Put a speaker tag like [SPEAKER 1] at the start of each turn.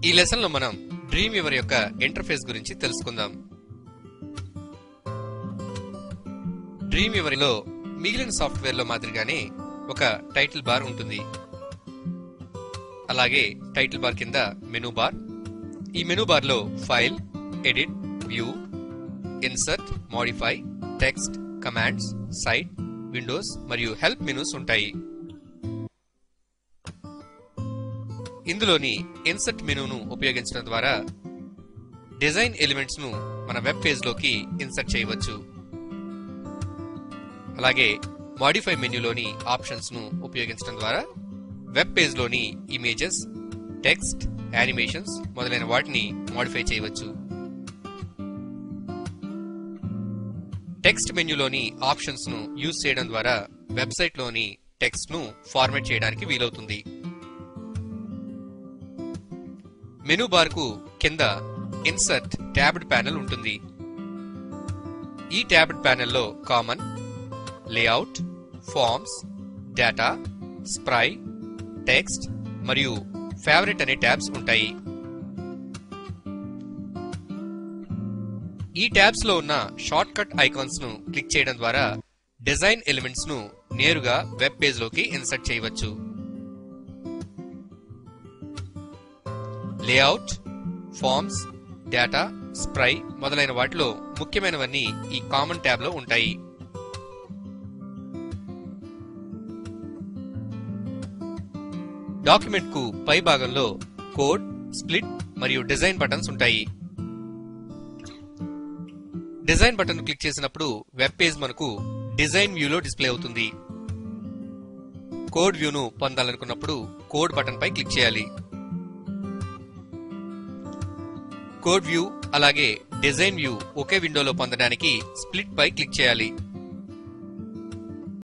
[SPEAKER 1] ఈ లెసన్ లో మనం డ్రీమ్ వీవర్ యొక్క ఇంటర్ఫేస్ గురించి తెలుసుకుందాం. డ్రీమ్ వీవర్ లో మిగిలిన సాఫ్ట్వేర్ లో మాదిరిగానే ఒక టైటిల్ బార్ ఉంటుంది. అలాగే టైటిల్ బార్ కింద మెనూ బార్. ఈ మెనూ బార్ లో file, edit, view, insert, modify, text, commands, site, windows మరియు హెల్ప్ మెనూస్ ఉంటాయి. ఇందులోని ఇన్సర్ట్ మెనూను ఉపయోగించడం ద్వారా డిజైన్ ఎలిమెంట్స్ ను మన వెబ్ పేజ్ లోకి ఇన్సర్ట్ చేయవచ్చు. అలాగే మోడిఫై మెన్యూలోని ఆప్షన్స్ ను ఉపయోగించడం ద్వారా వెబ్ పేజ్ లోని ఇమేజెస్, టెక్స్ట్, యానిమేషన్స్ మొదలైన వాటిని మోడిఫై చేయవచ్చు. టెక్స్ట్ మెన్యూలోని ఆప్షన్స్ ను యూజ్ చేయడం ద్వారా వెబ్సైట్ లోని టెక్స్ట్ ను ఫార్మాట్ చేయడానికి వీలవుతుంది. మెనూ బార్ కు కింద ఇన్సర్ట్ ట్యాబ్డ్ ప్యానెల్ ఉంటుంది. ఈ ట్యాబ్డ్ ప్యానెల్లో common, layout, forms, data, Spry, text మరియు ఫేవరెట్ అనే ట్యాబ్స్ ఉంటాయి. ఈ ట్యాబ్స్ లో ఉన్న షార్ట్ కట్ ఐకాన్స్ ను క్లిక్ చేయడం ద్వారా డిజైన్ ఎలిమెంట్స్ ను నేరుగా వెబ్ పేజ్ లోకి ఇన్సర్ట్ చేయవచ్చు. లేఅవుట్, ఫార్మ్స్, డేటా, స్ప్రై మొదలైన వాటిలో ముఖ్యమైనవన్నీ ఈ కామన్ ట్యాబ్ లో ఉంటాయి. డాక్యుమెంట్ కు పై భాగంలో కోడ్, స్ప్లిట్ మరియు డిజైన్ బటన్స్ ఉంటాయి. డిజైన్ బటన్ క్లిక్ చేసినప్పుడు వెబ్ పేజ్ మనకు డిజైన్ వ్యూలో డిస్ప్లే అవుతుంది. కోడ్ వ్యూను పొందాలనుకున్నప్పుడు కోడ్ బటన్ పై క్లిక్ చేయాలి. కోడ్ వ్యూ అలాగే డిజైన్ వ్యూ ఒకే విండోలో పొందడానికి స్ప్లిట్ పై క్లిక్ చేయాలి.